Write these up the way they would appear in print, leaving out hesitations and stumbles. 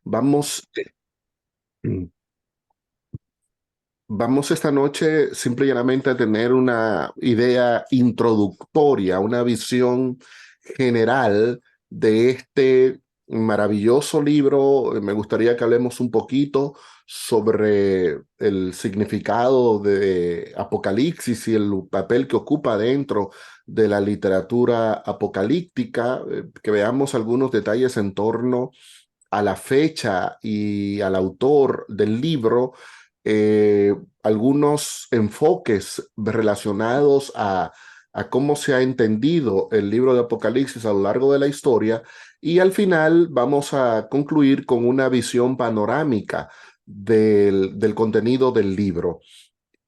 Vamos, vamos esta noche simple y llanamente a tener una idea introductoria, una visión general de este maravilloso libro. Me gustaría que hablemos un poquito sobre el significado de Apocalipsis y el papel que ocupa dentro de la literatura apocalíptica, que veamos algunos detalles en torno a la fecha y al autor del libro, algunos enfoques relacionados a cómo se ha entendido el libro de Apocalipsis a lo largo de la historia, y al final vamos a concluir con una visión panorámica del contenido del libro.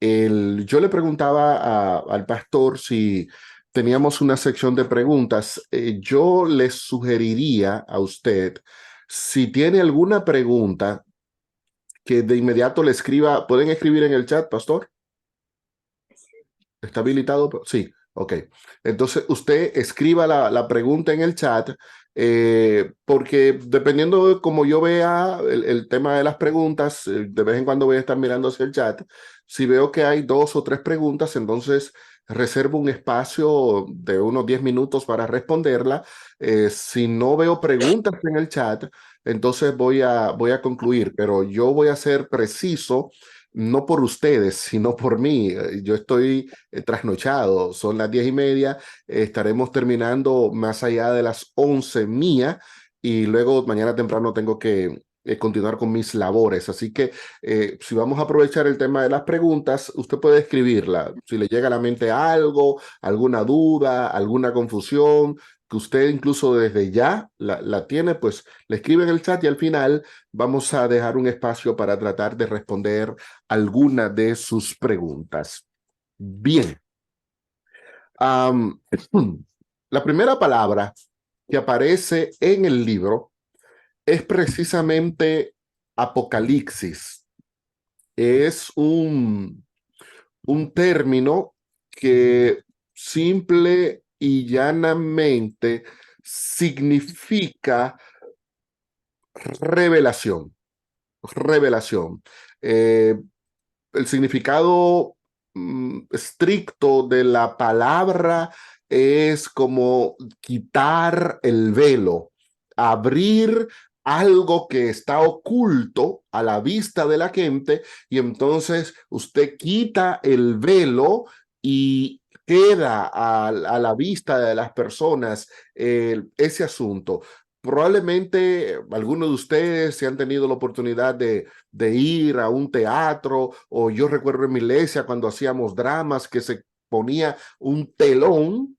Yo le preguntaba al pastor si teníamos una sección de preguntas. Yo le sugeriría a usted, si tiene alguna pregunta, que de inmediato le escriba. ¿Pueden escribir en el chat, pastor? ¿Está habilitado? Sí, ok. Entonces usted escriba la pregunta en el chat, porque dependiendo de cómo yo vea el tema de las preguntas, de vez en cuando voy a estar mirando hacia el chat. Si veo que hay 2 o 3 preguntas, entonces reservo un espacio de unos 10 minutos para responderla. Si no veo preguntas en el chat, entonces voy a concluir, pero yo voy a ser preciso, no por ustedes, sino por mí. Yo estoy trasnochado, son las 10:30, estaremos terminando más allá de las 11 mía, y luego mañana temprano tengo que continuar con mis labores. Así que si vamos a aprovechar el tema de las preguntas, usted puede escribirla. Si le llega a la mente algo, alguna duda, alguna confusión, que usted incluso desde ya la tiene, pues le escribe en el chat, y al final vamos a dejar un espacio para tratar de responder alguna de sus preguntas. Bien. Um, la primera palabra que aparece en el libro es precisamente Apocalipsis. Es un término que simple y llanamente significa revelación. Revelación. Eh, el significado estricto de la palabra es como quitar el velo, abrir algo que está oculto a la vista de la gente, y entonces usted quita el velo y queda a la vista de las personas ese asunto. Probablemente algunos de ustedes se han tenido la oportunidad de ir a un teatro, o yo recuerdo en mi iglesia cuando hacíamos dramas que se ponía un telón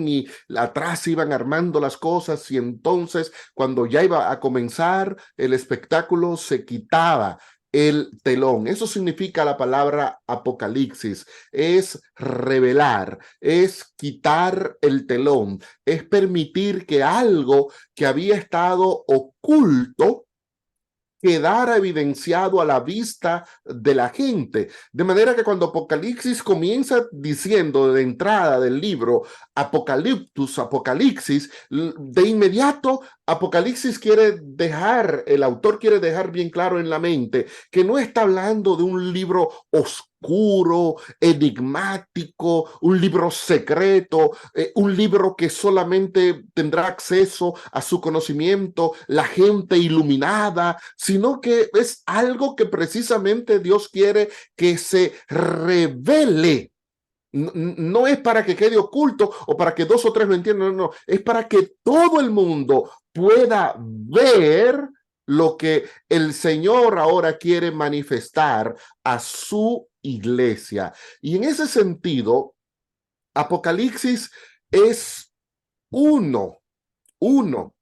y atrás iban armando las cosas, y entonces cuando ya iba a comenzar el espectáculo se quitaba el telón. Eso significa la palabra Apocalipsis, es revelar, es quitar el telón, es permitir que algo que había estado oculto quedara evidenciado a la vista de la gente. De manera que cuando Apocalipsis comienza diciendo de entrada del libro Apocaliptus, Apocalipsis, de inmediato Apocalipsis el autor quiere dejar bien claro en la mente que no está hablando de un libro oscuro, enigmático, un libro secreto, un libro que solamente tendrá acceso a su conocimiento la gente iluminada, sino que es algo que precisamente Dios quiere que se revele. No es para que quede oculto o para que 2 o 3 lo entiendan, no, es para que todo el mundo pueda ver lo que el Señor ahora quiere manifestar a su iglesia. Y en ese sentido, Apocalipsis es uno, uno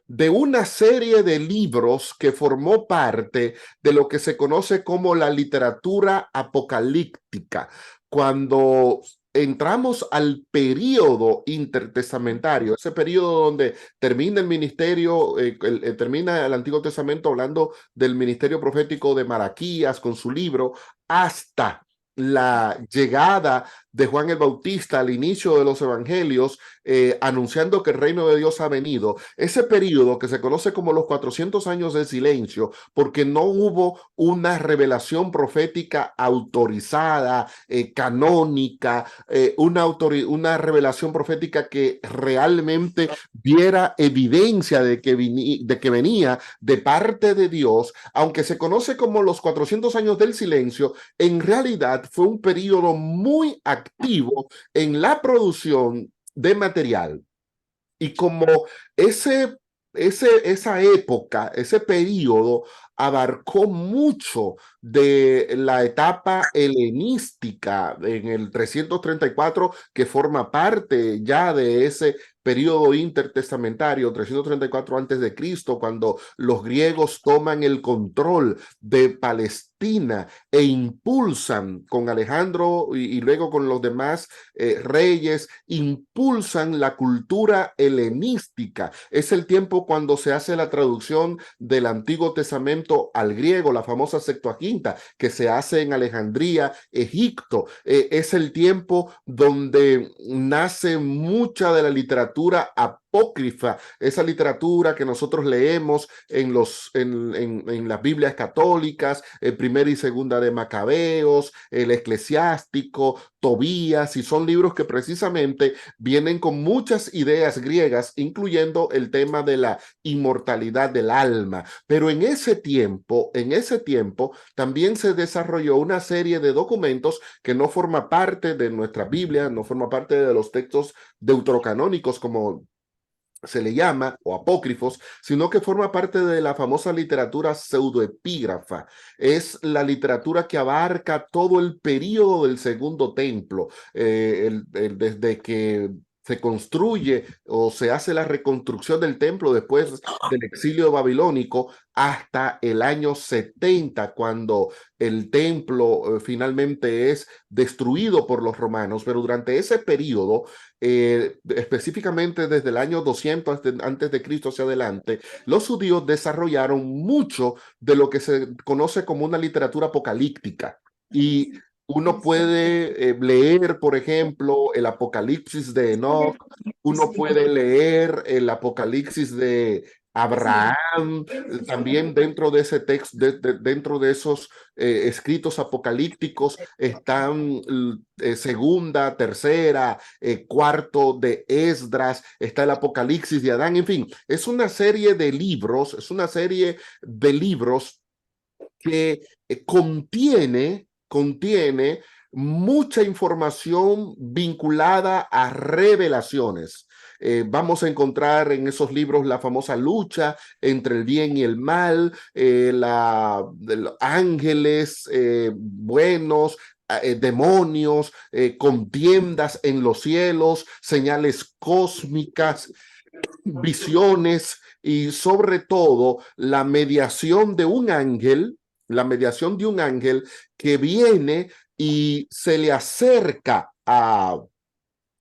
de una serie de libros que formó parte de lo que se conoce como la literatura apocalíptica. Cuando entramos al período intertestamentario, ese período donde termina el ministerio, termina el Antiguo Testamento hablando del ministerio profético de Malaquías con su libro, hasta la llegada de Juan el Bautista al inicio de los evangelios, anunciando que el reino de Dios ha venido. Ese periodo que se conoce como los 400 años de silencio, porque no hubo una revelación profética autorizada, canónica, una revelación profética que realmente diera evidencia de que venía de parte de Dios. Aunque se conoce como los 400 años del silencio, en realidad fue un periodo muy activo en la producción de material. Y como esa época, ese periodo abarcó mucho de la etapa helenística en el 334, que forma parte ya de ese periodo intertestamentario, 334 antes de Cristo, cuando los griegos toman el control de Palestina e impulsan con Alejandro y luego con los demás reyes, impulsan la cultura helenística. Es el tiempo cuando se hace la traducción del Antiguo Testamento al griego, la famosa Septuaginta, que se hace en Alejandría, Egipto. Es el tiempo donde nace mucha de la literatura apócrifa, esa literatura que nosotros leemos en las Biblias católicas, Primera y Segunda de Macabeos, el Eclesiástico, Tobías, y son libros que precisamente vienen con muchas ideas griegas, incluyendo el tema de la inmortalidad del alma. Pero en ese tiempo también se desarrolló una serie de documentos que no forma parte de nuestra Biblia, no forma parte de los textos deuterocanónicos, como se le llama, o apócrifos, sino que forma parte de la famosa literatura pseudoepígrafa. Es la literatura que abarca todo el período del Segundo Templo, desde que se construye o se hace la reconstrucción del templo después del exilio babilónico hasta el año 70, cuando el templo finalmente es destruido por los romanos. Pero durante ese periodo, específicamente desde el año 200 antes de Cristo hacia adelante, los judíos desarrollaron mucho de lo que se conoce como una literatura apocalíptica. Y uno puede leer, por ejemplo, el Apocalipsis de Enoch, uno puede leer el Apocalipsis de Abraham, también dentro de ese texto, dentro de esos escritos apocalípticos están segunda, tercera, cuarto de Esdras, está el Apocalipsis de Adán, en fin, es una serie de libros, que contiene mucha información vinculada a revelaciones. Vamos a encontrar en esos libros la famosa lucha entre el bien y el mal, de los ángeles buenos, demonios, contiendas en los cielos, señales cósmicas, visiones y sobre todo la mediación de un ángel que viene y se le acerca a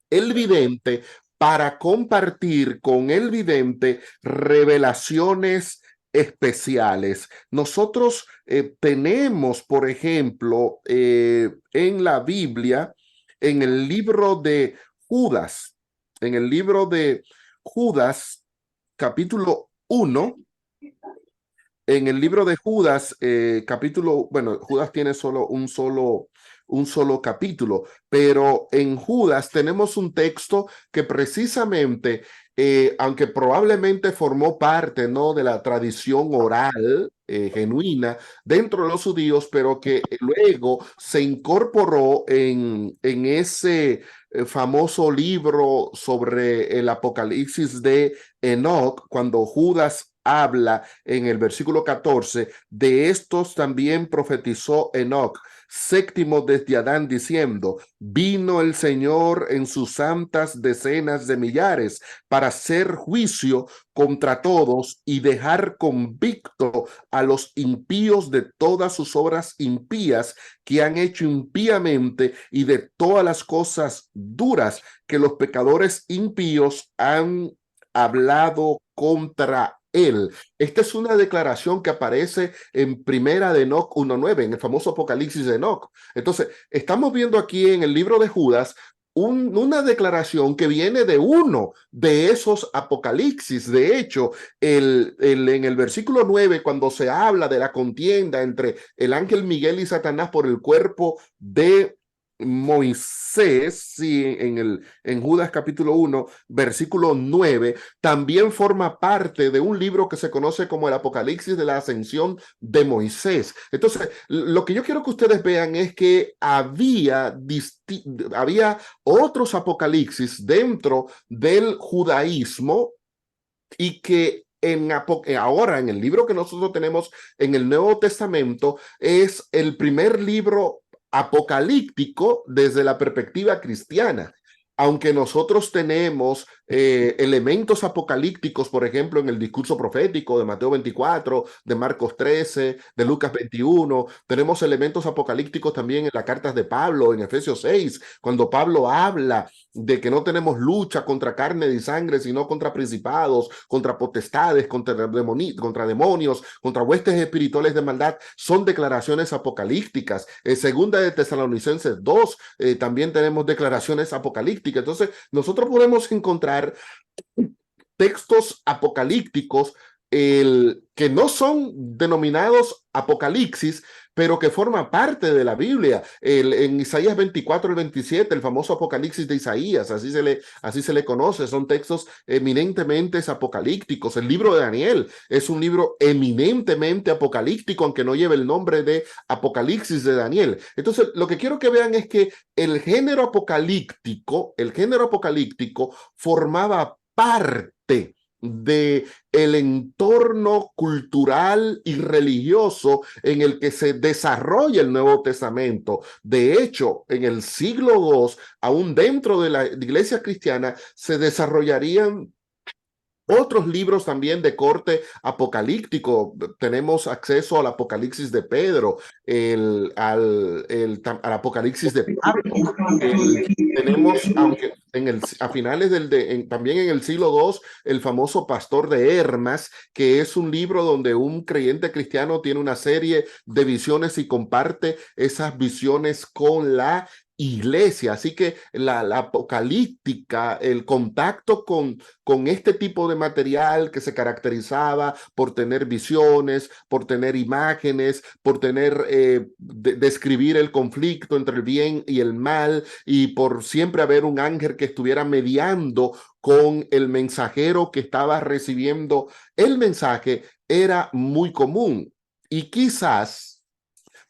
el vidente para compartir con el vidente revelaciones especiales. Nosotros tenemos, por ejemplo, en la Biblia, en el libro de Judas, capítulo 1, en el libro de Judas, Judas tiene un solo capítulo, pero en Judas tenemos un texto que precisamente, aunque probablemente formó parte, ¿no?, de la tradición oral genuina dentro de los judíos, pero que luego se incorporó en ese famoso libro sobre el Apocalipsis de Enoch, cuando Judas habla en el versículo 14, de estos también profetizó Enoch, séptimo desde Adán, diciendo: vino el Señor en sus santas decenas de millares para hacer juicio contra todos y dejar convicto a los impíos de todas sus obras impías que han hecho impíamente y de todas las cosas duras que los pecadores impíos han hablado contra él. Esta es una declaración que aparece en Primera de Enoc 1:9, en el famoso Apocalipsis de Enoc. Entonces, estamos viendo aquí en el libro de Judas una declaración que viene de uno de esos apocalipsis. De hecho, en el versículo 9, cuando se habla de la contienda entre el ángel Miguel y Satanás por el cuerpo de Moisés, sí, en Judas capítulo 1, versículo 9, también forma parte de un libro que se conoce como el Apocalipsis de la Ascensión de Moisés. Entonces, lo que yo quiero que ustedes vean es que había otros apocalipsis dentro del judaísmo y que ahora en el libro que nosotros tenemos en el Nuevo Testamento es el primer libro apocalíptico desde la perspectiva cristiana. Aunque nosotros tenemos elementos apocalípticos, por ejemplo, en el discurso profético de Mateo 24, de Marcos 13, de Lucas 21, tenemos elementos apocalípticos también en las cartas de Pablo, en Efesios 6, cuando Pablo habla de que no tenemos lucha contra carne y sangre, sino contra principados, contra potestades, contra demonios, contra huestes espirituales de maldad. Son declaraciones apocalípticas. En segunda de Tesalonicenses 2, también tenemos declaraciones apocalípticas. Entonces, nosotros podemos encontrar textos apocalípticos que no son denominados apocalipsis, pero que forman parte de la Biblia. En Isaías 24 y 27, el famoso Apocalipsis de Isaías, así se le conoce, son textos eminentemente apocalípticos. El libro de Daniel es un libro eminentemente apocalíptico, aunque no lleve el nombre de Apocalipsis de Daniel. Entonces, lo que quiero que vean es que el género apocalíptico formaba parte de el entorno cultural y religioso en el que se desarrolla el Nuevo Testamento. De hecho, en el siglo II, aún dentro de la iglesia cristiana, se desarrollarían otros libros también de corte apocalíptico. Tenemos acceso al Apocalipsis de Pedro, al Apocalipsis de Pablo. Tenemos, aunque a finales también en el siglo II, el famoso Pastor de Hermas, que es un libro donde un creyente cristiano tiene una serie de visiones y comparte esas visiones con la iglesia. Así que la apocalíptica, el contacto con este tipo de material que se caracterizaba por tener visiones, por tener imágenes, por describir el conflicto entre el bien y el mal, y por siempre haber un ángel que estuviera mediando con el mensajero que estaba recibiendo el mensaje, era muy común. Y quizás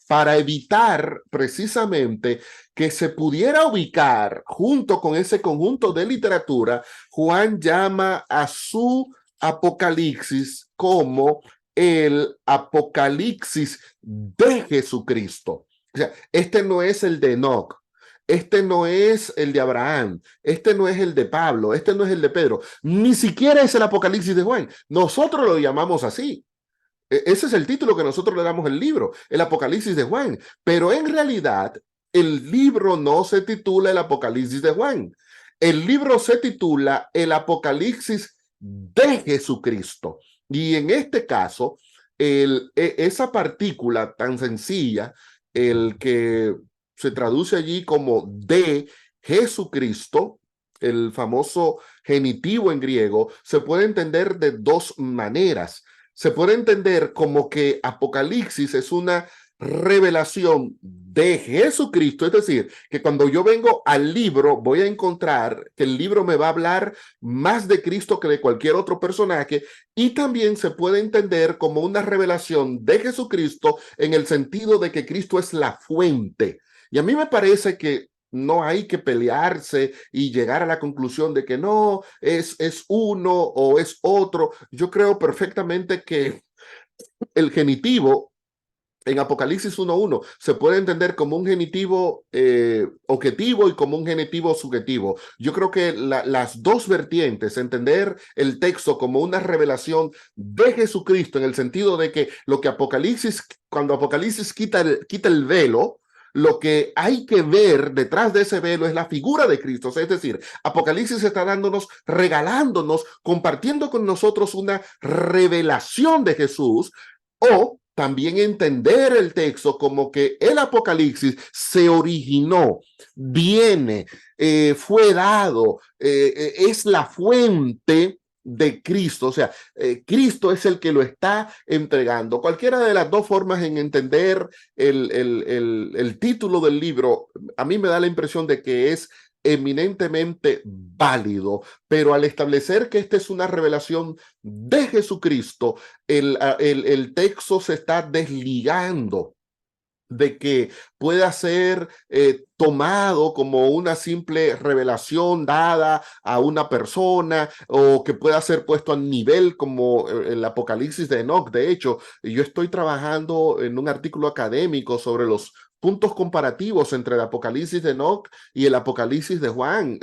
para evitar precisamente que se pudiera ubicar junto con ese conjunto de literatura, Juan llama a su Apocalipsis como el Apocalipsis de Jesucristo. O sea, este no es el de Enoc, este no es el de Abraham, este no es el de Pablo, este no es el de Pedro, ni siquiera es el Apocalipsis de Juan. Nosotros lo llamamos así. Ese es el título que nosotros le damos al libro, el Apocalipsis de Juan. Pero en realidad, el libro no se titula el Apocalipsis de Juan. El libro se titula el Apocalipsis de Jesucristo. Y en este caso, esa partícula tan sencilla, el que se traduce allí como de Jesucristo, el famoso genitivo en griego, se puede entender de dos maneras. Se puede entender como que Apocalipsis es una revelación de Jesucristo, es decir, que cuando yo vengo al libro voy a encontrar que el libro me va a hablar más de Cristo que de cualquier otro personaje, y también se puede entender como una revelación de Jesucristo en el sentido de que Cristo es la fuente. Y a mí me parece que no hay que pelearse y llegar a la conclusión de que no, es uno o es otro. Yo creo perfectamente que el genitivo en Apocalipsis 1:1 se puede entender como un genitivo objetivo y como un genitivo subjetivo. Yo creo que las dos vertientes, entender el texto como una revelación de Jesucristo en el sentido de que lo que cuando Apocalipsis quita el velo, Lo que hay que ver detrás de ese velo es la figura de Cristo. Es decir, Apocalipsis está dándonos, regalándonos, compartiendo con nosotros una revelación de Jesús, o también entender el texto como que el Apocalipsis se originó, viene, fue dado, es la fuente de Cristo. O sea, Cristo es el que lo está entregando. Cualquiera de las dos formas en entender el título del libro, a mí me da la impresión de que es eminentemente válido, pero al establecer que esta es una revelación de Jesucristo, el texto se está desligando de que pueda ser tomado como una simple revelación dada a una persona, o que pueda ser puesto a nivel como el Apocalipsis de Enoch. De hecho, yo estoy trabajando en un artículo académico sobre los puntos comparativos entre el Apocalipsis de Enoch y el Apocalipsis de Juan.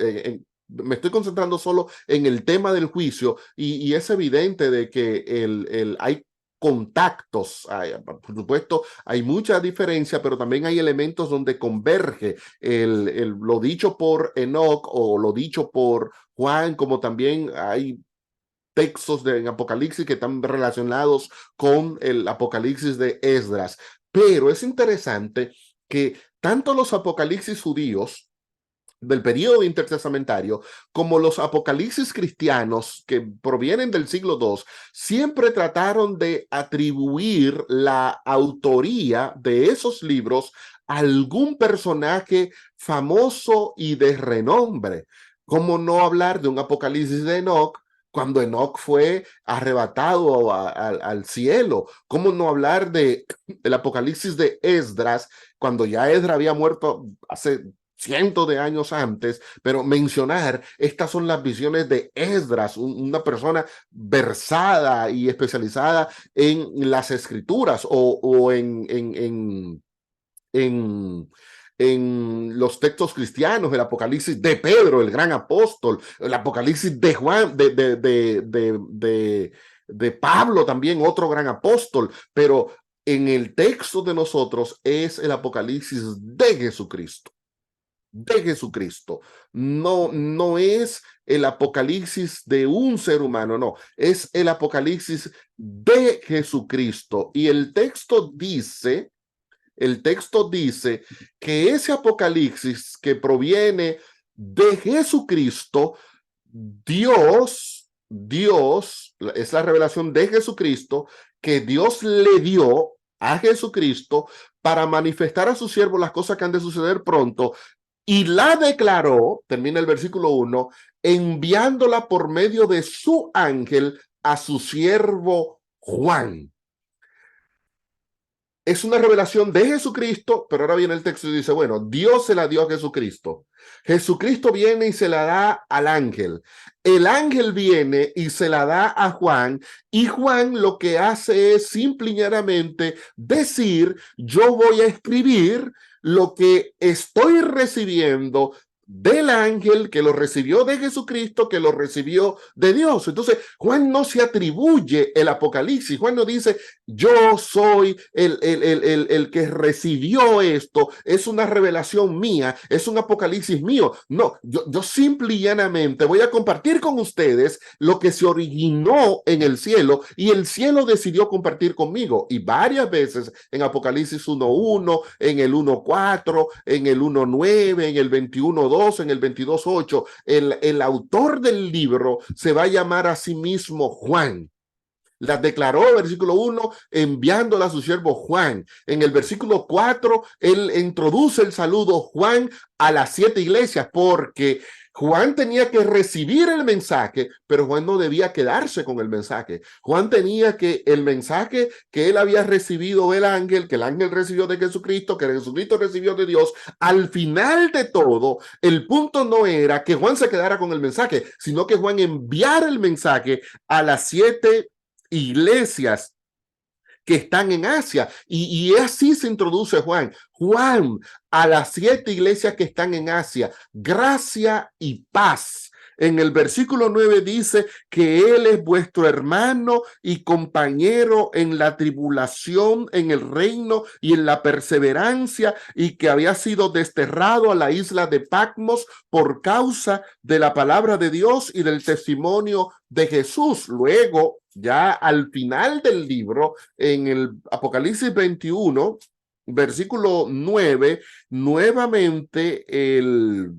Me estoy concentrando solo en el tema del juicio, y es evidente de que hay contactos. Por supuesto, hay mucha diferencia, pero también hay elementos donde converge lo dicho por Enoch o lo dicho por Juan, como también hay textos en Apocalipsis que están relacionados con el Apocalipsis de Esdras. Pero es interesante que tanto los apocalipsis judíos del periodo intertestamentario, como los apocalipsis cristianos que provienen del siglo II, siempre trataron de atribuir la autoría de esos libros a algún personaje famoso y de renombre. ¿Cómo no hablar de un apocalipsis de Enoch cuando Enoch fue arrebatado al cielo? ¿Cómo no hablar del apocalipsis de Esdras cuando ya Esdras había muerto hace cientos de años antes? Pero mencionar, estas son las visiones de Esdras, una persona versada y especializada en las escrituras, o en los textos cristianos, el Apocalipsis de Pedro, el gran apóstol, el Apocalipsis de Juan, de Pablo también, otro gran apóstol. Pero en el texto de nosotros es el Apocalipsis de Jesucristo. De Jesucristo. No, no es el apocalipsis de un ser humano, no, es el apocalipsis de Jesucristo. Y el texto dice que ese apocalipsis que proviene de Jesucristo, Dios, es la revelación de Jesucristo que Dios le dio a Jesucristo para manifestar a su siervo las cosas que han de suceder pronto, y la declaró, termina el versículo 1, enviándola por medio de su ángel a su siervo Juan. Es una revelación de Jesucristo, pero ahora viene el texto y dice, bueno, Dios se la dio a Jesucristo. Jesucristo viene y se la da al ángel. El ángel viene y se la da a Juan, y Juan lo que hace es simple y llanamente decir, yo voy a escribir lo que estoy recibiendo del ángel, que lo recibió de Jesucristo, que lo recibió de Dios. Entonces, Juan no se atribuye el Apocalipsis. Juan no dice, yo soy el que recibió esto, es una revelación mía, es un Apocalipsis mío. No, yo simple y llanamente voy a compartir con ustedes lo que se originó en el cielo, y el cielo decidió compartir conmigo. Y varias veces en Apocalipsis 1.1, en el 1.4, en el 1.9, en el 21.2, en el 22.8, el autor del libro se va a llamar a sí mismo Juan. Las declaró, versículo 1, enviándola a su siervo Juan. En el versículo 4, él introduce el saludo Juan a las 7 iglesias, porque Juan tenía que recibir el mensaje, pero Juan no debía quedarse con el mensaje. Juan tenía que el mensaje que él había recibido del ángel, que el ángel recibió de Jesucristo, que Jesucristo recibió de Dios, al final de todo, el punto no era que Juan se quedara con el mensaje, sino que Juan enviara el mensaje a las 7 iglesias que están en Asia, y así se introduce Juan. Juan, a las 7 iglesias que están en Asia, gracia y paz. En el versículo 9 dice que Él es vuestro hermano y compañero en la tribulación, en el reino y en la perseverancia, y que había sido desterrado a la isla de Patmos por causa de la palabra de Dios y del testimonio de Jesús. Luego, ya al final del libro, en el Apocalipsis 21, versículo 9, nuevamente el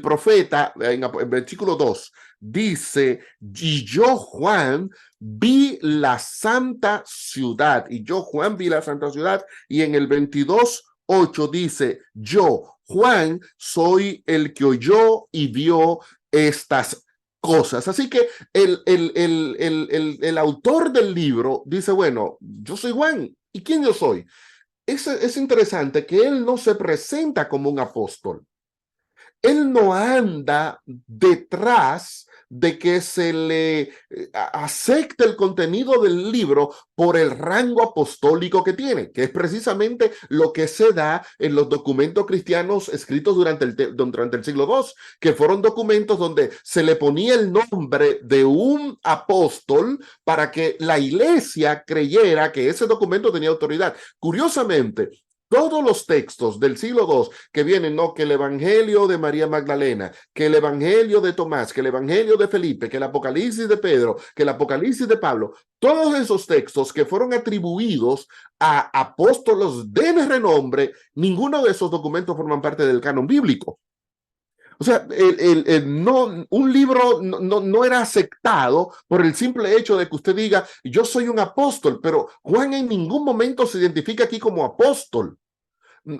profeta, en versículo 2, dice, y yo, Juan, vi la santa ciudad, y yo, Juan, vi la santa ciudad, y en el 22:8 dice, yo, Juan, soy el que oyó y vio estas cosas. Así que el autor del libro dice, bueno, yo soy Juan, ¿y quién yo soy? Es interesante que él no se presenta como un apóstol. Él no anda detrás de que se le acepte el contenido del libro por el rango apostólico que tiene, que es precisamente lo que se da en los documentos cristianos escritos durante el siglo II, que fueron documentos donde se le ponía el nombre de un apóstol para que la iglesia creyera que ese documento tenía autoridad. Curiosamente, todos los textos del siglo II que vienen, ¿no? Que el Evangelio de María Magdalena, que el Evangelio de Tomás, que el Evangelio de Felipe, que el Apocalipsis de Pedro, que el Apocalipsis de Pablo, todos esos textos que fueron atribuidos a apóstolos de renombre, ninguno de esos documentos forman parte del canon bíblico. O sea, no, un libro no era aceptado por el simple hecho de que usted diga, yo soy un apóstol, pero Juan en ningún momento se identifica aquí como apóstol.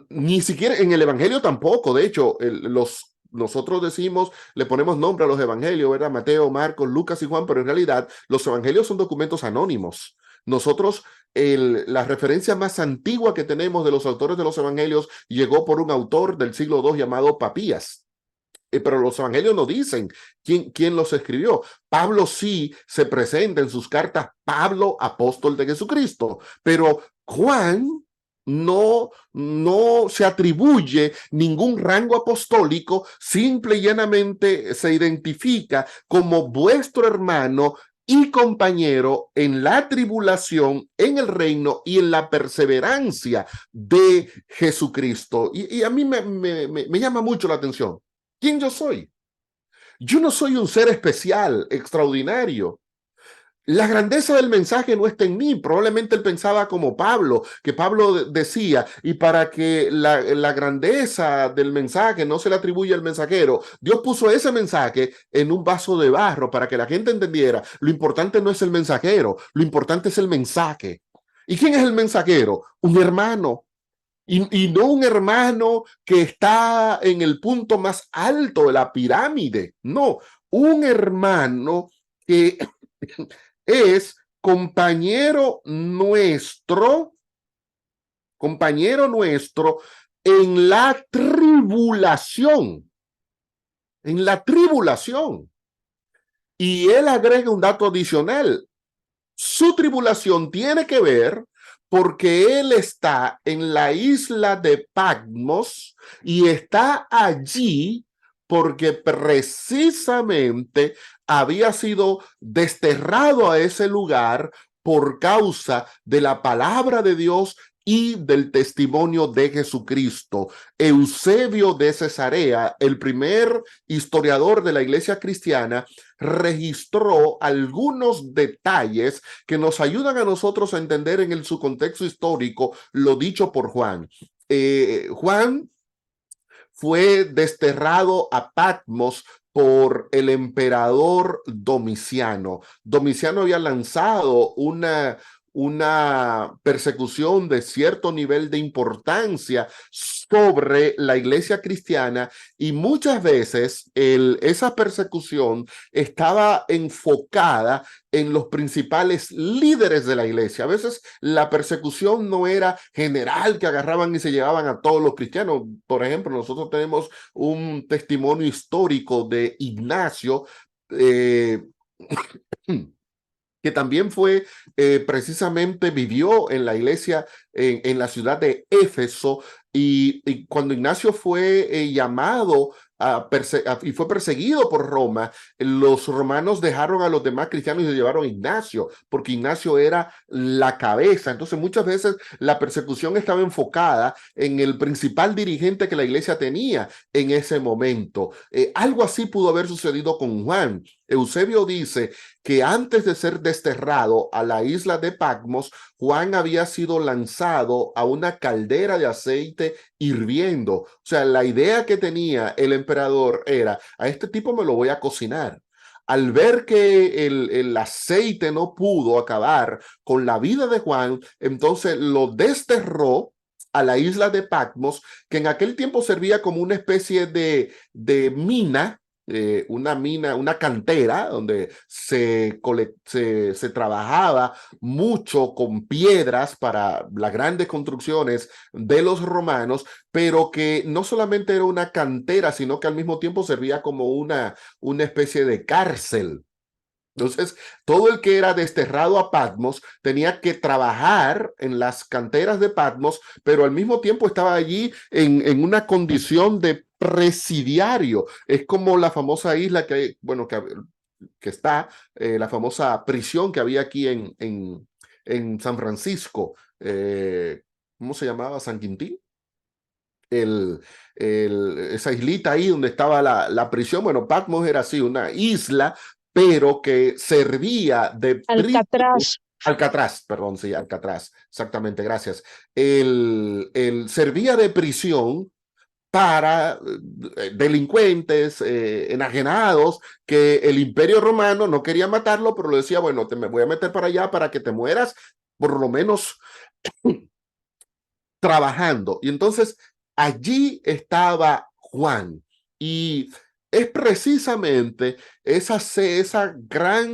Ni siquiera en el evangelio tampoco. De hecho, nosotros decimos, le ponemos nombre a los evangelios, ¿verdad? Mateo, Marcos, Lucas y Juan, pero en realidad los evangelios son documentos anónimos. Nosotros, la referencia más antigua que tenemos de los autores de los evangelios llegó por un autor del siglo II llamado Papías. Pero los evangelios no dicen quién los escribió. Pablo sí se presenta en sus cartas, Pablo, apóstol de Jesucristo, pero Juan no se atribuye ningún rango apostólico, simple y llanamente se identifica como vuestro hermano y compañero en la tribulación, en el reino y en la perseverancia de Jesucristo. Y a mí me llama mucho la atención. ¿Quién yo soy? Yo no soy un ser especial, extraordinario. La grandeza del mensaje no está en mí. Probablemente él pensaba como Pablo, que Pablo decía, y para que la grandeza del mensaje no se le atribuya al mensajero, Dios puso ese mensaje en un vaso de barro para que la gente entendiera. Lo importante no es el mensajero, lo importante es el mensaje. ¿Y quién es el mensajero? Un hermano. Y no un hermano que está en el punto más alto de la pirámide, no, un hermano que es compañero nuestro en la tribulación, en la tribulación. Y él agrega un dato adicional. Su tribulación tiene que ver porque él está en la isla de Patmos y está allí porque precisamente había sido desterrado a ese lugar por causa de la palabra de Dios y del testimonio de Jesucristo. Eusebio de Cesarea, el primer historiador de la iglesia cristiana, registró algunos detalles que nos ayudan a nosotros a entender en su contexto histórico lo dicho por Juan. Juan fue desterrado a Patmos por el emperador Domiciano. Domiciano había lanzado una persecución de cierto nivel de importancia sobre la iglesia cristiana y muchas veces esa persecución estaba enfocada en los principales líderes de la iglesia. A veces la persecución no era general que agarraban y se llevaban a todos los cristianos. Por ejemplo, nosotros tenemos un testimonio histórico de Ignacio, que también fue precisamente vivió en la iglesia en la ciudad de Éfeso y cuando Ignacio fue llamado y fue perseguido por Roma, los romanos dejaron a los demás cristianos y se llevaron a Ignacio, porque Ignacio era la cabeza. Entonces muchas veces la persecución estaba enfocada en el principal dirigente que la iglesia tenía en ese momento. Algo así pudo haber sucedido con Juan. Eusebio dice que antes de ser desterrado a la isla de Patmos, Juan había sido lanzado a una caldera de aceite hirviendo. O sea, la idea que tenía el emperador era: a este tipo me lo voy a cocinar. Al ver que el aceite no pudo acabar con la vida de Juan, entonces lo desterró a la isla de Patmos, que en aquel tiempo servía como una especie de mina, una cantera donde se trabajaba mucho con piedras para las grandes construcciones de los romanos, pero que no solamente era una cantera, sino que al mismo tiempo servía como una especie de cárcel. Entonces, todo el que era desterrado a Patmos tenía que trabajar en las canteras de Patmos, pero al mismo tiempo estaba allí en una condición de presidiario. Es como la famosa isla bueno, que está, la famosa prisión que había aquí en San Francisco. ¿Cómo se llamaba? ¿San Quintín? Esa islita ahí donde estaba la prisión. Bueno, Patmos era así, una isla, pero que servía de prisión. Alcatraz. Alcatraz, perdón, sí, Alcatraz, exactamente, gracias. Servía de prisión para delincuentes, enajenados, que el Imperio Romano no quería matarlo, pero le decía: bueno, me voy a meter para allá para que te mueras, por lo menos trabajando. Y entonces allí estaba Juan, y es precisamente esa gran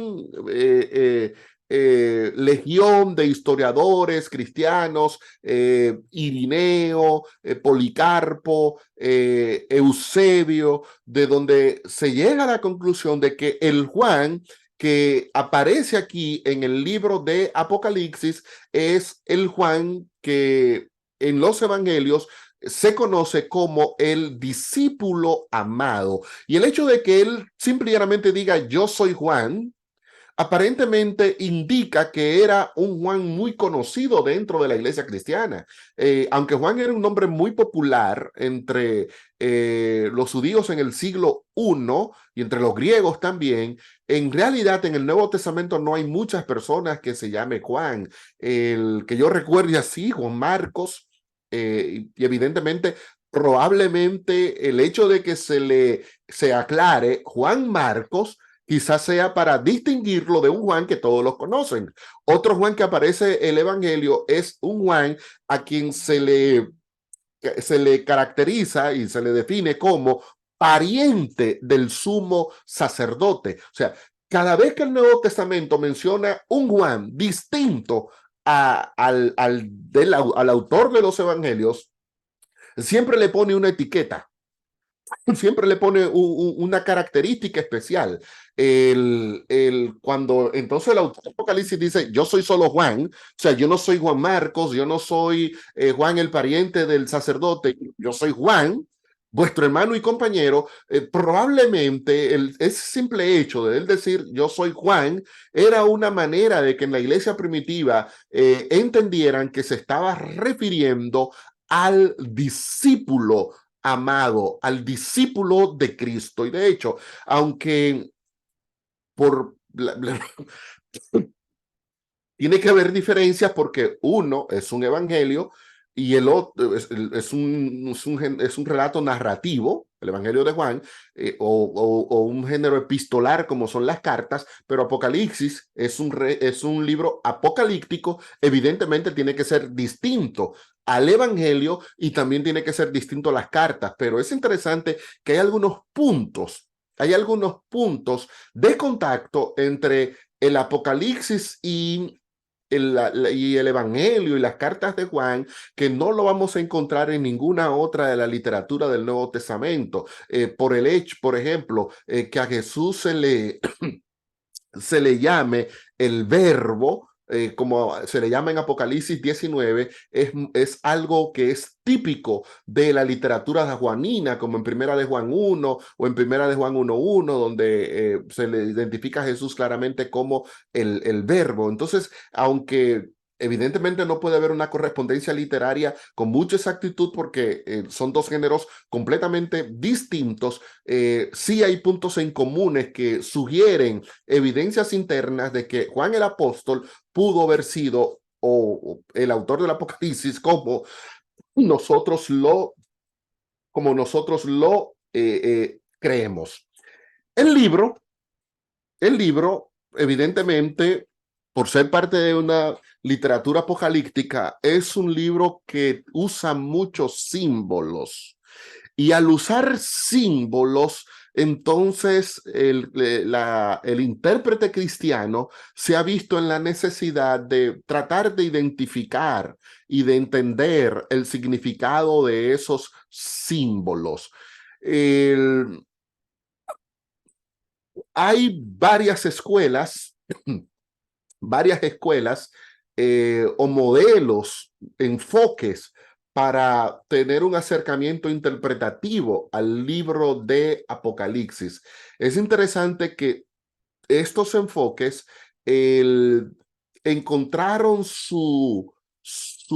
legión de historiadores cristianos, Irineo, Policarpo, Eusebio, de donde se llega a la conclusión de que el Juan que aparece aquí en el libro de Apocalipsis es el Juan que en los evangelios se conoce como el discípulo amado. Y el hecho de que él simplemente diga: yo soy Juan, aparentemente indica que era un Juan muy conocido dentro de la iglesia cristiana. Aunque Juan era un nombre muy popular entre los judíos en el siglo I y entre los griegos también, en realidad en el Nuevo Testamento no hay muchas personas que se llame Juan. El que yo recuerde así, Juan Marcos, y evidentemente probablemente el hecho de que se aclare Juan Marcos quizás sea para distinguirlo de un Juan que todos los conocen. Otro Juan que aparece en el Evangelio es un Juan a quien se le caracteriza y se le define como pariente del sumo sacerdote. O sea, cada vez que el Nuevo Testamento menciona un Juan distinto al autor de los evangelios, siempre le pone una etiqueta, siempre le pone una característica especial. Cuando entonces el autor de Apocalipsis dice: yo soy solo Juan, o sea, yo no soy Juan Marcos, yo no soy Juan el pariente del sacerdote, yo soy Juan, vuestro hermano y compañero. Probablemente ese simple hecho de él decir: yo soy Juan, era una manera de que en la iglesia primitiva entendieran que se estaba refiriendo al discípulo amado, al discípulo de Cristo. Y de hecho, aunque por tiene que haber diferencias, porque uno es un evangelio y el otro es un relato narrativo, el evangelio de Juan, o un género epistolar como son las cartas, pero Apocalipsis es un libro apocalíptico. Evidentemente tiene que ser distinto al evangelio y también tiene que ser distinto a las cartas, pero es interesante que hay algunos puntos de contacto entre el Apocalipsis y el Evangelio y las cartas de Juan, que no lo vamos a encontrar en ninguna otra de la literatura del Nuevo Testamento. Por el hecho, por ejemplo, que a Jesús se le llame el verbo, como se le llama en Apocalipsis 19, es algo que es típico de la literatura juanina, como en Primera de Juan 1 o en Primera de Juan 1:1, donde se le identifica a Jesús claramente como el verbo. Entonces, aunque evidentemente no puede haber una correspondencia literaria con mucha exactitud porque son dos géneros completamente distintos, sí hay puntos en comunes que sugieren evidencias internas de que Juan el apóstol pudo haber sido o el autor del Apocalipsis nosotros lo, como nosotros lo creemos. El libro, el libro, evidentemente, por ser parte de una literatura apocalíptica, es un libro que usa muchos símbolos. Y al usar símbolos, entonces el intérprete cristiano se ha visto en la necesidad de tratar de identificar y de entender el significado de esos símbolos. Hay varias escuelas o modelos, enfoques para tener un acercamiento interpretativo al libro de Apocalipsis. Es interesante que estos enfoques encontraron su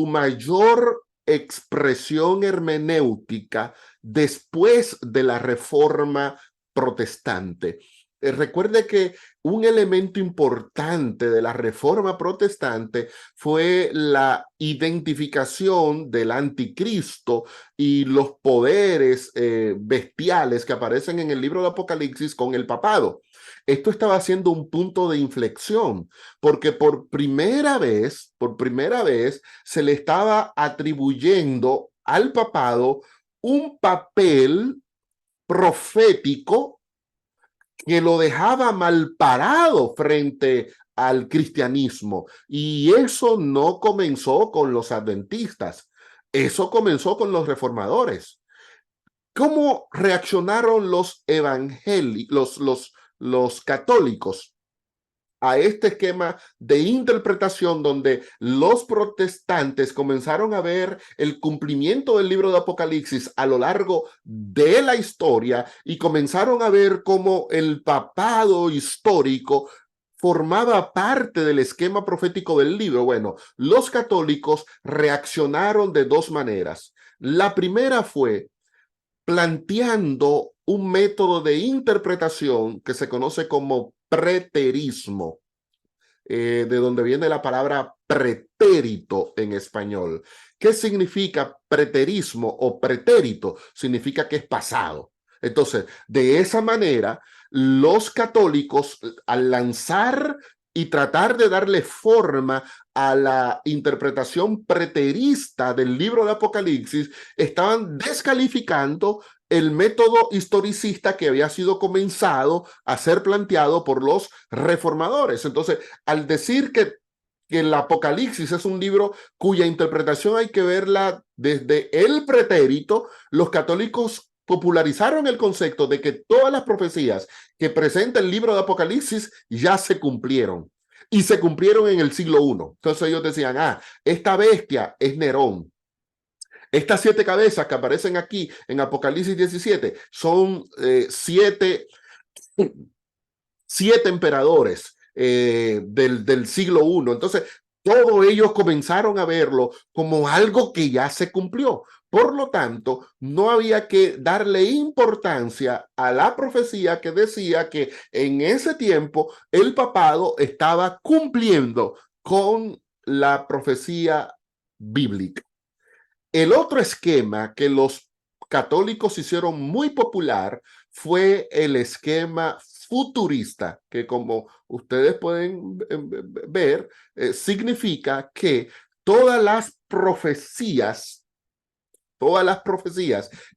mayor expresión hermenéutica después de la Reforma Protestante. Recuerde que un elemento importante de la Reforma Protestante fue la identificación del anticristo y los poderes bestiales que aparecen en el libro de Apocalipsis con el papado. Esto estaba siendo un punto de inflexión, porque por primera vez se le estaba atribuyendo al papado un papel profético que lo dejaba mal parado frente al cristianismo. Y eso no comenzó con los adventistas, eso comenzó con los reformadores. ¿Cómo reaccionaron los evangélicos, los católicos a este esquema de interpretación donde los protestantes comenzaron a ver el cumplimiento del libro de Apocalipsis a lo largo de la historia y comenzaron a ver cómo el papado histórico formaba parte del esquema profético del libro? Bueno, los católicos reaccionaron de dos maneras. La primera fue planteando un método de interpretación que se conoce como preterismo, de donde viene la palabra pretérito en español. ¿Qué significa preterismo o pretérito? Significa que es pasado. Entonces, de esa manera, los católicos, al lanzar y tratar de darle forma a la interpretación preterista del libro de Apocalipsis, estaban descalificando el método historicista que había sido comenzado a ser planteado por los reformadores. Entonces, al decir que el Apocalipsis es un libro cuya interpretación hay que verla desde el pretérito, los católicos popularizaron el concepto de que todas las profecías que presenta el libro de Apocalipsis ya se cumplieron. Y se cumplieron en el siglo I. Entonces ellos decían, esta bestia es Nerón. Estas 7 cabezas que aparecen aquí en Apocalipsis 17 son 7 emperadores del siglo I. Entonces, todos ellos comenzaron a verlo como algo que ya se cumplió. Por lo tanto, no había que darle importancia a la profecía que decía que en ese tiempo el papado estaba cumpliendo con la profecía bíblica. El otro esquema que los católicos hicieron muy popular fue el esquema futurista, que como ustedes pueden ver, significa que todas las profecías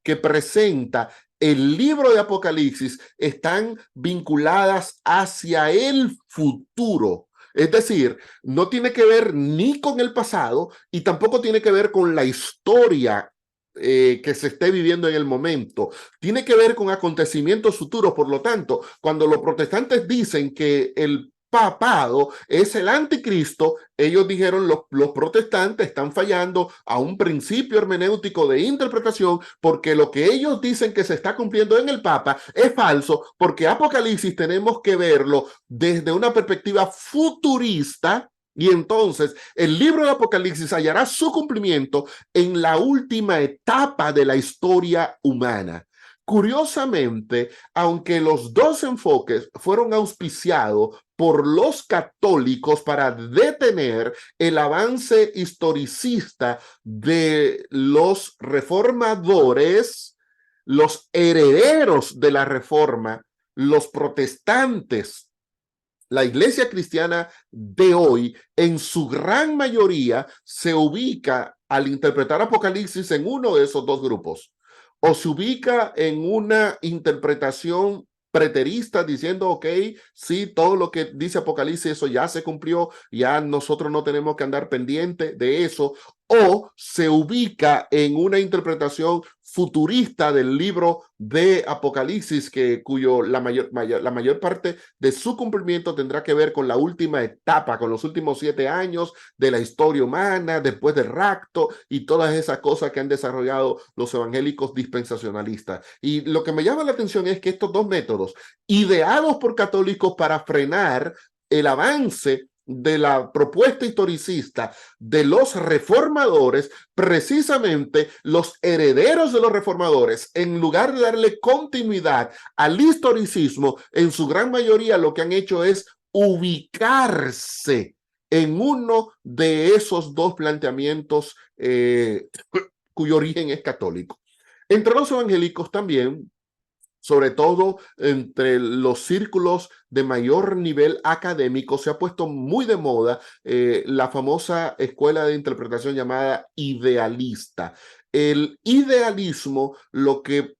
que presenta el libro de Apocalipsis están vinculadas hacia el futuro. Es decir, no tiene que ver ni con el pasado y tampoco tiene que ver con la historia que se esté viviendo en el momento. Tiene que ver con acontecimientos futuros. Por lo tanto, cuando los protestantes dicen que el papado es el anticristo. Ellos dijeron, los protestantes están fallando a un principio hermenéutico de interpretación, porque lo que ellos dicen que se está cumpliendo en el Papa es falso, porque Apocalipsis tenemos que verlo desde una perspectiva futurista. Y entonces el libro de Apocalipsis hallará su cumplimiento en la última etapa de la historia humana. Curiosamente, aunque los dos enfoques fueron auspiciados por los católicos para detener el avance historicista de los reformadores, los herederos de la reforma, los protestantes, la iglesia cristiana de hoy, en su gran mayoría, se ubica al interpretar Apocalipsis en uno de esos dos grupos. O se ubica en una interpretación preterista diciendo, ok, sí, todo lo que dice Apocalipsis, eso ya se cumplió, ya nosotros no tenemos que andar pendiente de eso. O se ubica en una interpretación futurista del libro de Apocalipsis, cuyo la mayor parte de su cumplimiento tendrá que ver con la última etapa, con los últimos 7 años de la historia humana, después del rapto y todas esas cosas que han desarrollado los evangélicos dispensacionalistas. Y lo que me llama la atención es que estos dos métodos, ideados por católicos para frenar el avance de la propuesta historicista de los reformadores, precisamente los herederos de los reformadores, en lugar de darle continuidad al historicismo, en su gran mayoría lo que han hecho es ubicarse en uno de esos dos planteamientos cuyo origen es católico. Entre los evangélicos también, sobre todo entre los círculos de mayor nivel académico, se ha puesto muy de moda la famosa escuela de interpretación llamada idealista. El idealismo lo que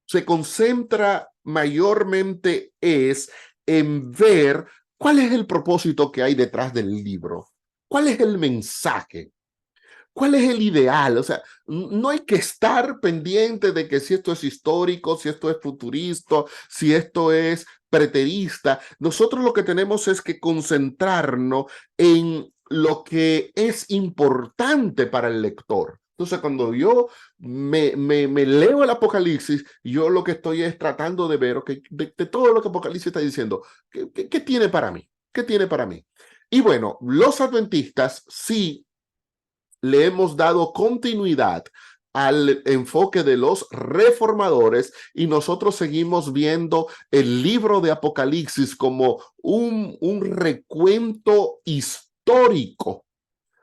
se concentra mayormente es en ver cuál es el propósito que hay detrás del libro, cuál es el mensaje. ¿Cuál es el ideal? O sea, no hay que estar pendiente de que si esto es histórico, si esto es futurista, si esto es preterista. Nosotros lo que tenemos es que concentrarnos en lo que es importante para el lector. Entonces, cuando yo me leo el Apocalipsis, yo lo que estoy es tratando de ver, okay, de todo lo que Apocalipsis está diciendo, ¿qué tiene para mí? ¿Qué tiene para mí? Y bueno, los adventistas sí le hemos dado continuidad al enfoque de los reformadores y nosotros seguimos viendo el libro de Apocalipsis como un recuento histórico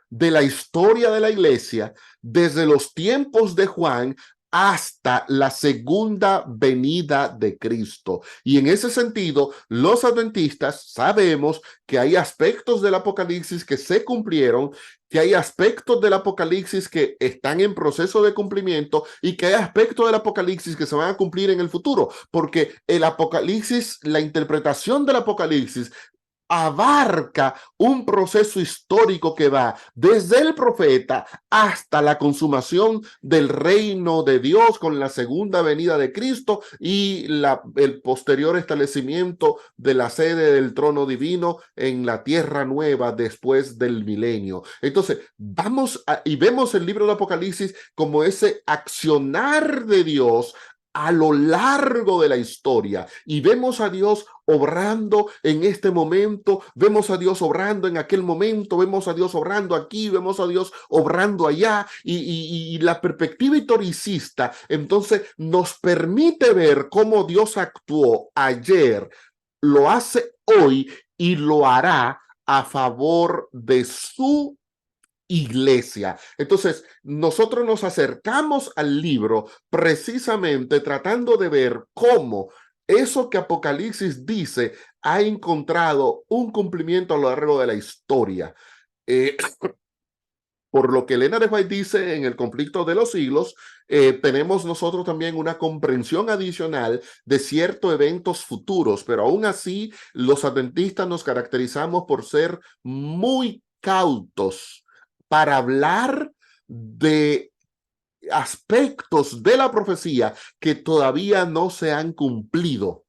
de la historia de la iglesia desde los tiempos de Juan hasta la segunda venida de Cristo. Y en ese sentido, los adventistas sabemos que hay aspectos del Apocalipsis que se cumplieron, que hay aspectos del Apocalipsis que están en proceso de cumplimiento y que hay aspectos del Apocalipsis que se van a cumplir en el futuro, porque el Apocalipsis, la interpretación del Apocalipsis abarca un proceso histórico que va desde el profeta hasta la consumación del reino de Dios con la segunda venida de Cristo y el posterior establecimiento de la sede del trono divino en la tierra nueva después del milenio. Entonces, y vemos el libro de Apocalipsis como ese accionar de Dios a lo largo de la historia, y vemos a Dios obrando en este momento, vemos a Dios obrando en aquel momento, vemos a Dios obrando aquí, vemos a Dios obrando allá, y la perspectiva historicista entonces nos permite ver cómo Dios actuó ayer, lo hace hoy y lo hará a favor de su iglesia. Entonces, nosotros nos acercamos al libro precisamente tratando de ver cómo eso que Apocalipsis dice ha encontrado un cumplimiento a lo largo de la historia. Por lo que Elena de White dice en El conflicto de los siglos, tenemos nosotros también una comprensión adicional de ciertos eventos futuros, pero aún así los adventistas nos caracterizamos por ser muy cautos para hablar de aspectos de la profecía que todavía no se han cumplido,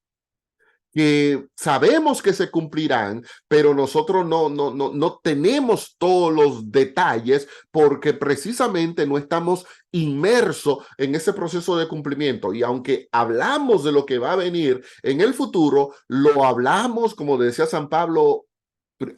que sabemos que se cumplirán, pero nosotros no tenemos todos los detalles porque precisamente no estamos inmersos en ese proceso de cumplimiento. Y aunque hablamos de lo que va a venir en el futuro, lo hablamos, como decía San Pablo,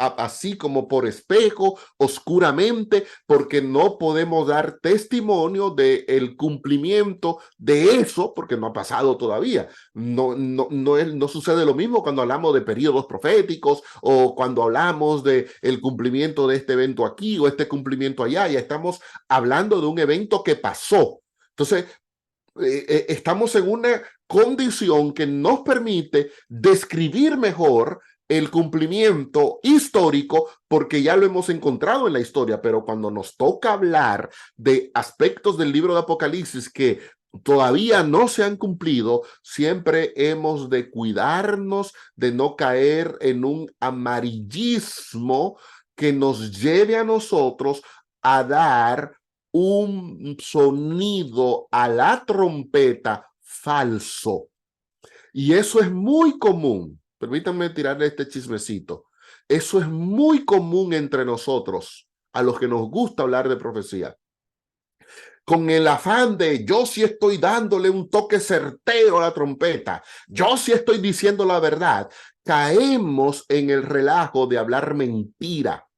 así como por espejo, oscuramente, porque no podemos dar testimonio del cumplimiento de eso, porque no ha pasado todavía. No sucede lo mismo cuando hablamos de periodos proféticos o cuando hablamos de el cumplimiento de este evento aquí o este cumplimiento allá. Ya estamos hablando de un evento que pasó. Entonces, estamos en una condición que nos permite describir mejor el cumplimiento histórico porque ya lo hemos encontrado en la historia, pero cuando nos toca hablar de aspectos del libro de Apocalipsis que todavía no se han cumplido, siempre hemos de cuidarnos de no caer en un amarillismo que nos lleve a nosotros a dar un sonido a la trompeta falso. Y eso es muy común. Permítanme tirarle este chismecito. Eso es muy común entre nosotros, a los que nos gusta hablar de profecía. Con el afán de yo sí estoy dándole un toque certero a la trompeta, yo sí estoy diciendo la verdad, caemos en el relajo de hablar mentira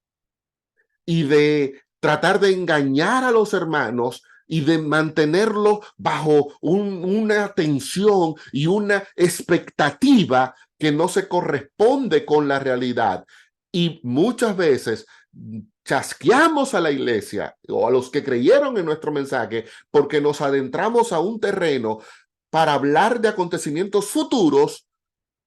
y de tratar de engañar a los hermanos y de mantenerlo bajo una tensión y una expectativa que no se corresponde con la realidad. Y muchas veces chasqueamos a la iglesia o a los que creyeron en nuestro mensaje porque nos adentramos a un terreno para hablar de acontecimientos futuros